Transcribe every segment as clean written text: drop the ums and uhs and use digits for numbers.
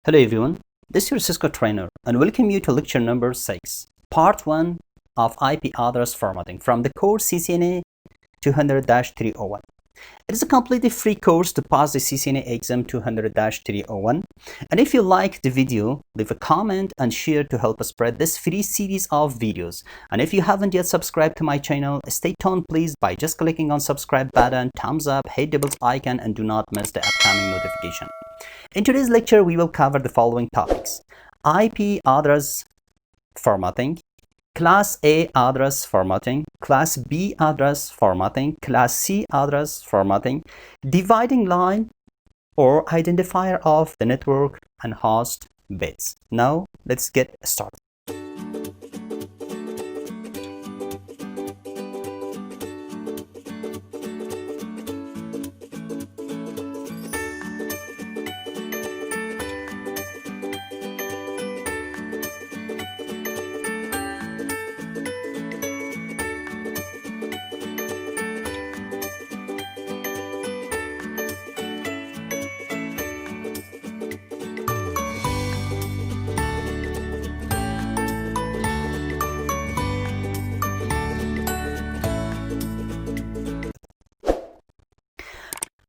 Hello everyone, this is your Cisco trainer and welcome you to lecture number 6, part 1 of IP address formatting from the course CCNA 200-301. It is a completely free course to pass the CCNA exam 200-301, and if you like the video, leave a comment and share to help us spread this free series of videos. And if you haven't yet subscribed to my channel, stay tuned please by just clicking on subscribe button, thumbs up, hit the bell icon, and do not miss the upcoming notification. In today's lecture, we will cover the following topics: IP address formatting, Class A address formatting, Class B address formatting, Class C address formatting, dividing line or identifier of the network, and host bits. Now, let's get started.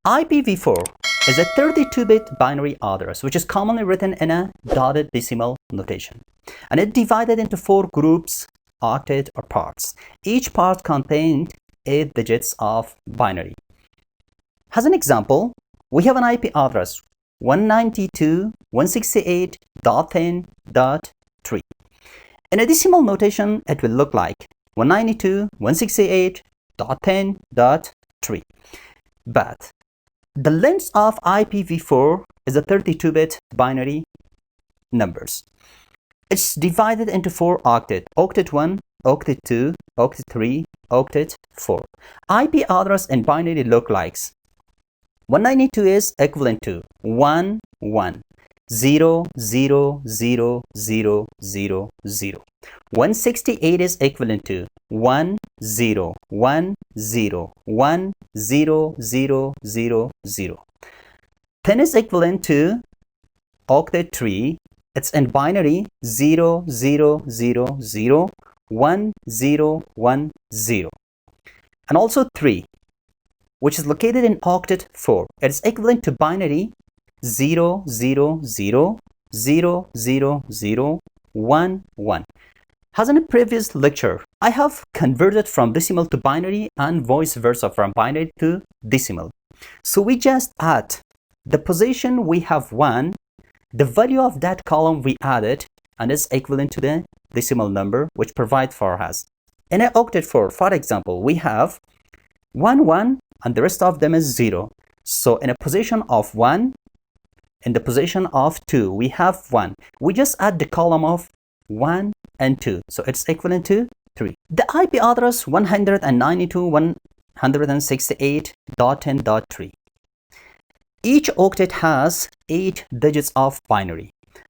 IPv4 is a 32-bit binary address which is commonly written in a dotted decimal notation, and it divided into 4 groups, octet or parts. Each part contained 8 digits of binary. As an example, we have an IP address 192.168.10.3. In a decimal notation, it will look like 192.168.10.3. But the length of IPv4 is a 32-bit binary numbers. It's divided into 4 octet: octet 1, octet 2, octet 3, octet 4. IP address in binary look like 192 is equivalent to 1 1 0 0 0 0 0 0. 168 is equivalent to 1 0 1 0 1 0 0 0 0. 10 is equivalent to octet 3. It's in binary 0 0 0 0 1 0 1 0. And also 3, which is located in octet 4. It is equivalent to binary 0 0 0 0 0 0 1 1. As in a previous lecture, I have converted from decimal to binary and vice versa from binary to decimal. So we just add the position we have 1, the value of that column we added, and it's equivalent to the decimal number which provide for us. In an octet 4, for example, we have 1 1 and the rest of them is 0. So in a position of 1, in the position of 2, we have 1. We just add the column of 1 and 2. So it's equivalent to 3. The IP address 192.168.10.3. Each octet has 8 digits of binary: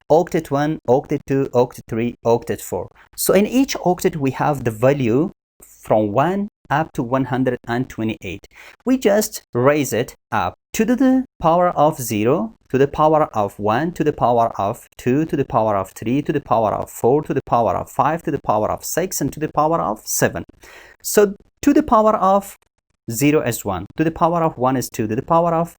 octet 1, octet 2, octet 3, octet 4. So in each octet we have the value from 1 up to 128. We just raise it up to the power of 0, to the power of 1, to the power of 2, to the power of 3, to the power of 4, to the power of 5, to the power of 6, and to the power of 7. So to the power of 0 is 1, to the power of 1 is 2, to the power of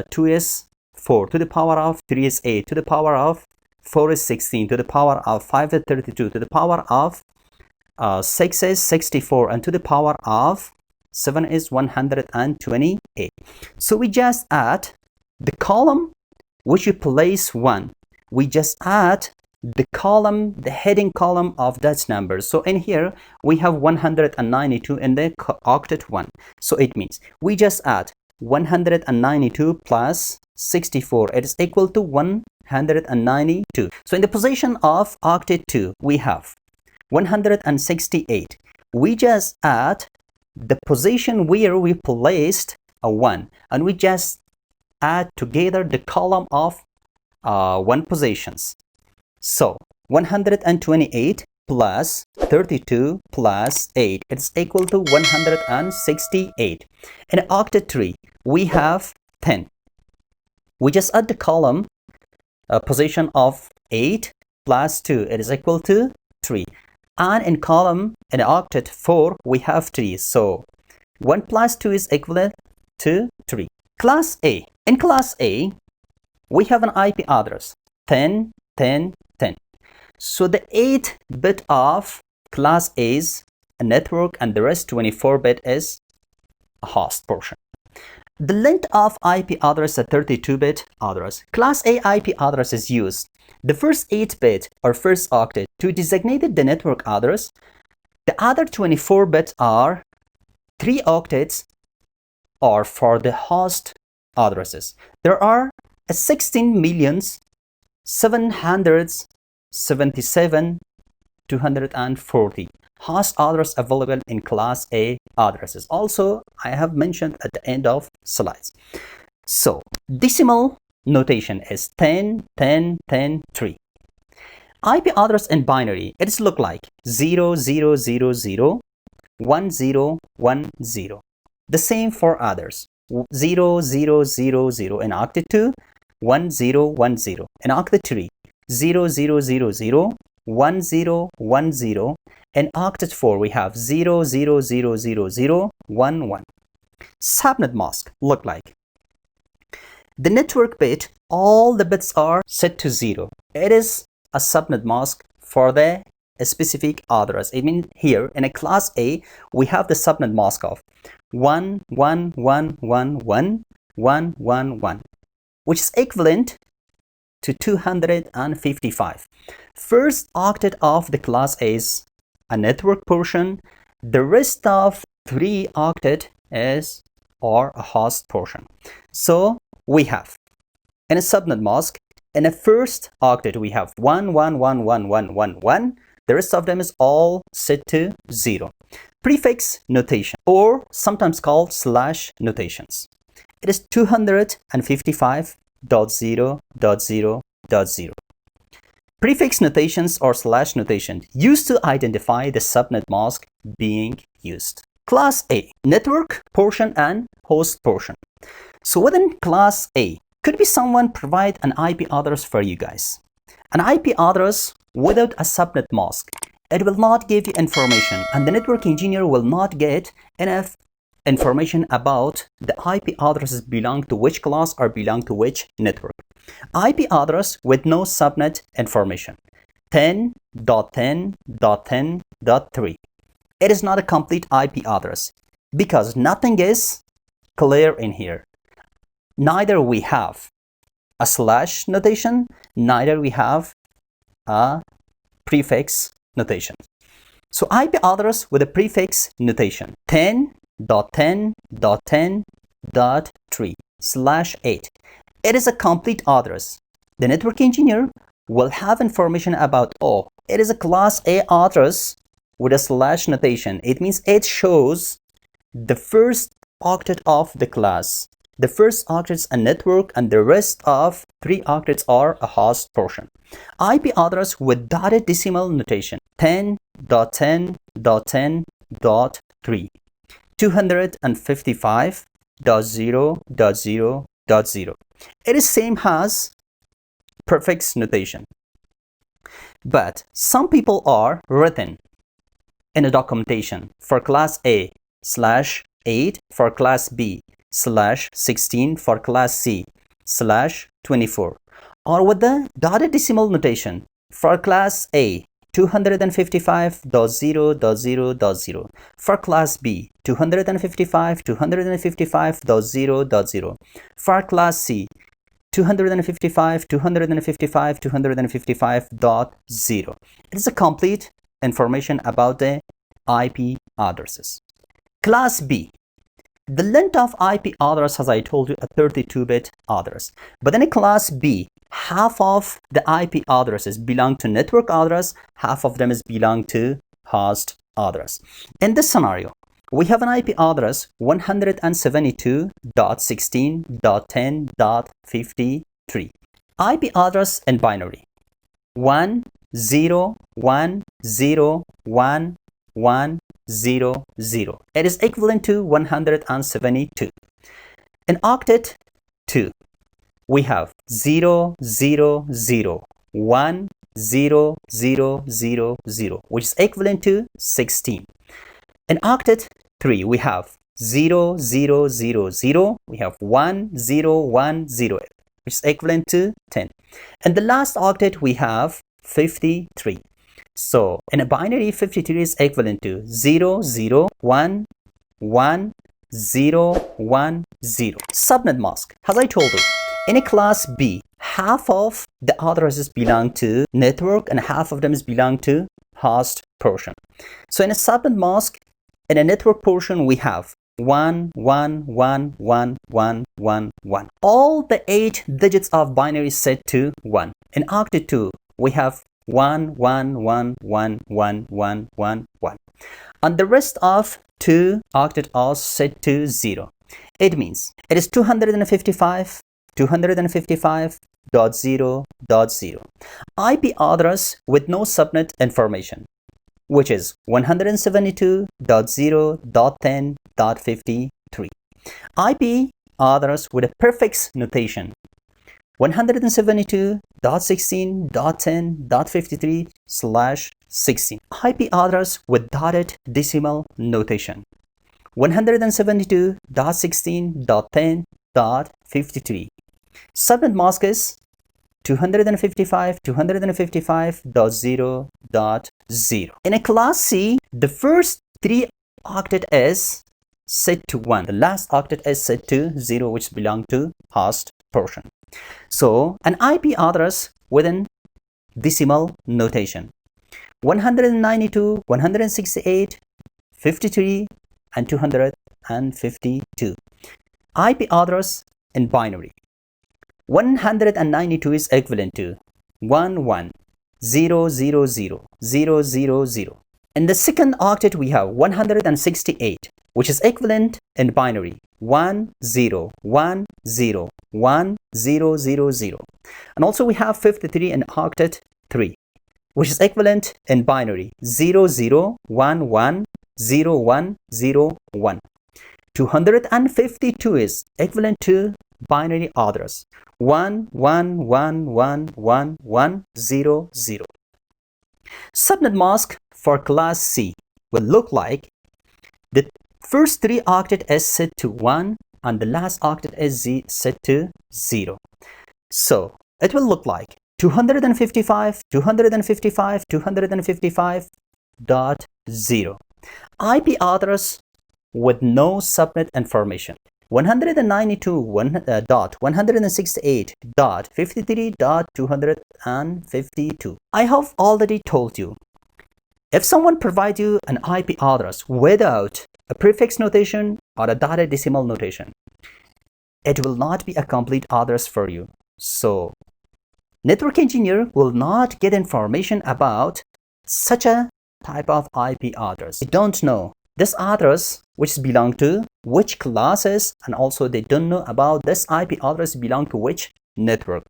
2 is 4, to the power of 3 is 8, to the power of 4 is 16, to the power of 5 is 32, to the power of 6 is 64, and to the power of 7 is 128. So we just add the column which you place 1. We just add the column, the heading column of that number. So in here we have 192 in the octet 1. So it means we just add 192 plus 64. It is equal to 192. So in the position of octet 2, we have 168. We just add the position where we placed a 1, and we just add together the column of 1 positions. So 128 plus 32 plus 8, it's equal to 168. In octet 3, we have 10. We just add the column position of 8 plus 2, it is equal to 3. And in column, in octet 4, we have 3. So 1 plus 2 is equivalent to 3. Class A. In class A, we have an IP address 10, 10, 10. So the 8-bit of class A is a network and the rest 24-bit is a host portion. The length of IP address is a 32-bit address. Class A IP address is used the first 8-bit or first octet to designate the network address. The other 24 bits are 3 octets are for the host addresses. There are 16,777,240 host address available in class A addresses. Also, I have mentioned at the end of slides. So, decimal notation is 10, 10, 10, 3. IP address in binary, it looks like 0, 0, 0, 0, 1, 0, 1, 0. The same for others. 0, 0, 0, 0 in octet 2, 1, 0, 1, 0. In octet 3, 0, 0, 0, 0, 1, 0, 1, 0. In octet 4, we have 0, 0, 0, 0, 0, 1, 1. Subnet mask look like. The network bit, all the bits are set to 0. It is a subnet mask for the specific address. I mean, here in a class A, we have the subnet mask of 1, 1, 1, 1, 1, 1, 1, 1, which is equivalent to 255. First octet of the class A is a network portion. The rest of 3 octet is or a host portion. So we have in a subnet mask, in a first octet we have 1, 1, 1, 1, 1, 1, 1. The rest of them is all set to 0. Prefix notation, or sometimes called slash notations. It is 255.0.0.0. Prefix notations or slash notation used to identify the subnet mask being used. Class A, network portion and host portion. So within class A, could be someone provide an IP address for you guys. An IP address without a subnet mask, it will not give you information, and the network engineer will not get enough information about the IP addresses belong to which class or belong to which network. IP address with no subnet information, 10.10.10.3. It is not a complete IP address because nothing is clear in here. Neither we have a slash notation, neither we have a prefix notation. So IP address with a prefix notation 10.10.10.3/8. It is a complete address. The network engineer will have information about, oh, it is a class A address with a slash notation. It means it shows the first octet of the class. The first octet is a network and the rest of 3 octets are a host portion. IP address with dotted decimal notation 10.10.10.3 255.0.0.0. It is same as prefix notation. But some people are written in a documentation for class A /8 for class B /16 for class C /24, or with the dotted decimal notation for class A 255.0.0.0, for class B 255.255.0.0, for class C 255.255.255.0. It is a complete information about the IP addresses. Class B. The length of IP address, as I told you, a 32-bit address. But in a class B, half of the IP addresses belong to network address, half of them is belong to host address. In this scenario, we have an IP address 172.16.10.53. IP address in binary 1 0 1 0 1 1 0 0. It is equivalent to 172. In octet 2, we have 0, 0, 0, 1, 0, 0, 0, 0, which is equivalent to 16. In octet 3, we have 0, 0, 0, 0, we have 1, 0, 1, 0, which is equivalent to 10. And the last octet, we have 53. So in a binary, 53 is equivalent to 0, 0, 1, 1, 0, 1, 0. Subnet mask. As I told you, in a class B, half of the addresses belong to network and half of them belong to host portion. So in a subnet mask, in a network portion, we have 1, 1, 1, 1, 1, 1, 1. All the 8 digits of binary set to 1. In octet 2, we have 1, 1, 1, 1, 1, 1, 1, 1. And the rest of 2 octet are set to 0. It means it is 255, 255.0.0. IP address with no subnet information, which is 172.0.10.53. IP address with a prefix notation, 172.16.10.53/16. IP address with dotted decimal notation, 172.16.10.53. Subnet mask is 255.0.0. In a class C, the first 3 octet is set to 1. The last octet is set to 0, which belong to host portion. So an IP address within decimal notation, 192, 168, 53, and 252. IP address in binary, 192 is equivalent to 11,000,000. In the second octet, we have 168, which is equivalent in binary 10101000. And also we have 53 in octet 3, which is equivalent in binary 00110101. 252 is equivalent to binary address 11111100. Subnet mask for class C will look like the first 3 octet is set to 1 and the last octet is set to 0. So it will look like 255, 255, 255.0. IP address with no subnet information, 192.168.53.252. I have already told you, if someone provides you an IP address without a prefix notation or a dotted decimal notation, it will not be a complete address for you. So network engineer will not get information about such a type of IP address. They don't know this address which belong to which classes, and also they don't know about this IP address belong to which network.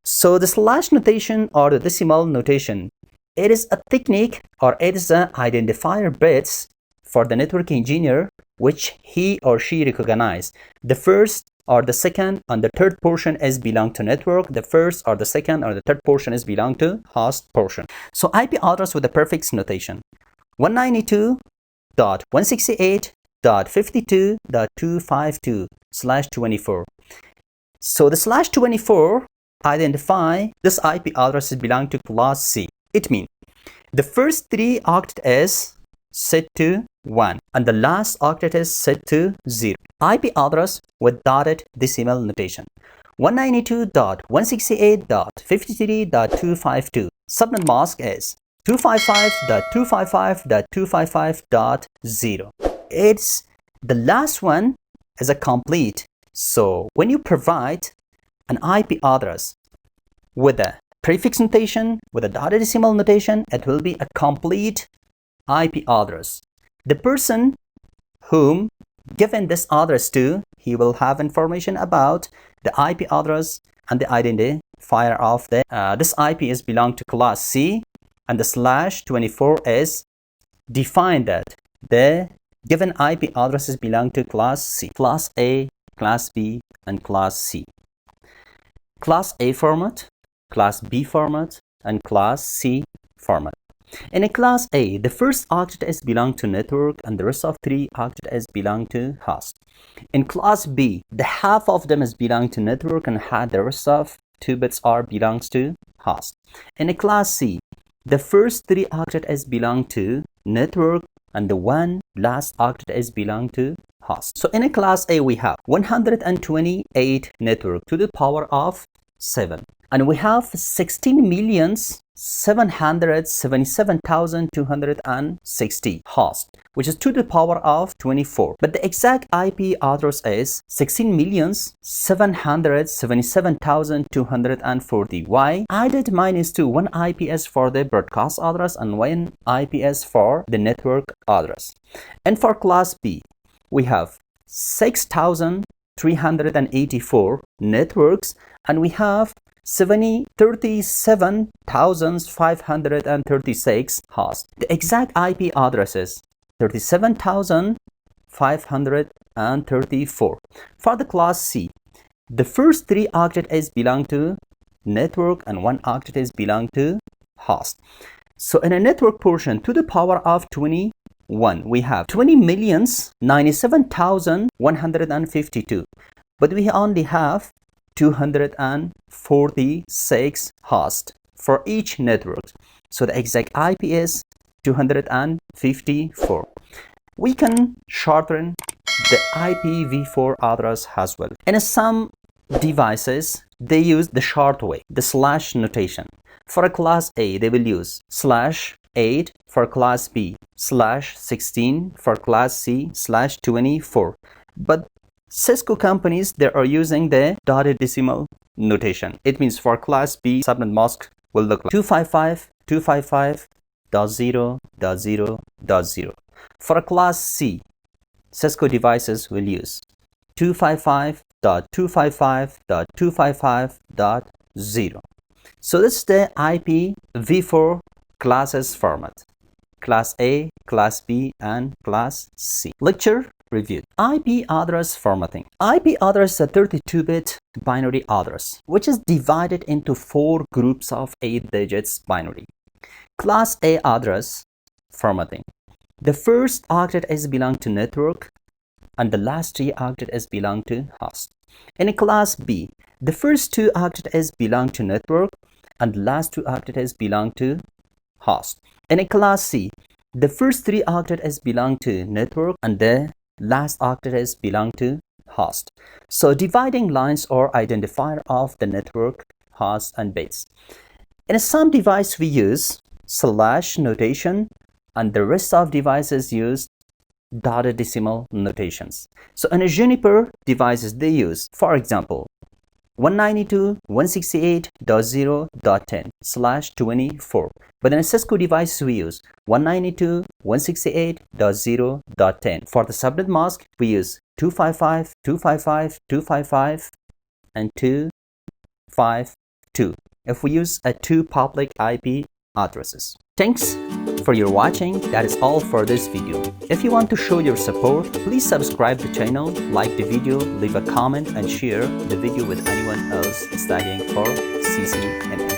So the slash notation or the decimal notation, it is a technique or it is an identifier bits for the network engineer which he or she recognize. The first or the second and the third portion is belong to network. The first or the second or the third portion is belong to host portion. So IP address with the prefix notation, 192.168.52.252/24. So the /24 identify this IP addresses belong to class C. It means the first 3 octet is set to 1 and the last octet is set to 0. IP address with dotted decimal notation, 192.168.53.252. Subnet mask is 255.255.255.0. It's the last one is a complete. So when you provide an IP address with a prefix notation, with a dotted decimal notation, it will be a complete IP address. The person whom given this address to, he will have information about the IP address and the identifier of the this IP is belong to class C, and the /24 is defined that the given IP addresses belong to class C, class A, class B, and class C. Class A format, Class B format, and Class C format. In a Class A, the first octet is belong to network and the rest of 3 octet is belong to host. In Class B, the half of them is belong to network and the rest of 2 bits are belongs to host. In a Class C, the first 3 octet is belong to network and the one last octet is belong to host. So in a Class A, we have 128 network to the power of 7. And we have 16,777,260 hosts, which is to the power of 24. But the exact IP address is 16,777,240. Why? I did -2, one IPS for the broadcast address and one IPS for the network address. And for Class B, we have 6,384 networks and we have 37,536 hosts. The exact IP address is 37,534. For the Class C, the first 3 octet is belong to network and 1 octet is belong to host. So in a network portion to the power of 21, we have 20,097,152, but we only have 246 hosts for each network. So the exact IP is 254. We can shorten the IPv4 address as well. In some devices, they use the short way, the slash notation. For a Class A, they will use /8 for Class B, /16 for Class C, /24. But Cisco companies, they are using the dotted decimal notation. It means for Class B, subnet mask will look like 255.255.0.0.0. For a Class C, Cisco devices will use 255.255.255.0. So this is the IPv4 classes format. Class A, Class B, and Class C. Lecture review. IP address formatting. IP address is a 32-bit binary address, which is divided into 4 groups of 8 digits binary. Class A address formatting. The first octet is belong to network, and the last 3 octet is belong to host. In a Class B, the first 2 octet is belong to network, and the last 2 octet is belong to host. In a Class C, the first 3 octet is belong to network, and the last octet is belong to host. So dividing lines or identifier of the network, host, and base. In some device we use slash notation and the rest of devices use dotted decimal notations. So in a Juniper devices they use, for example, 192.168.0.10/24. But in a Cisco device we use 192.168.0.10. For the subnet mask we use 255, 255, 255, and 252 if we use a 2 public IP addresses. Thanks for your watching. That is all for this video. If you want to show your support, please subscribe the channel, like the video, leave a comment, and share the video with anyone else studying for CCNA.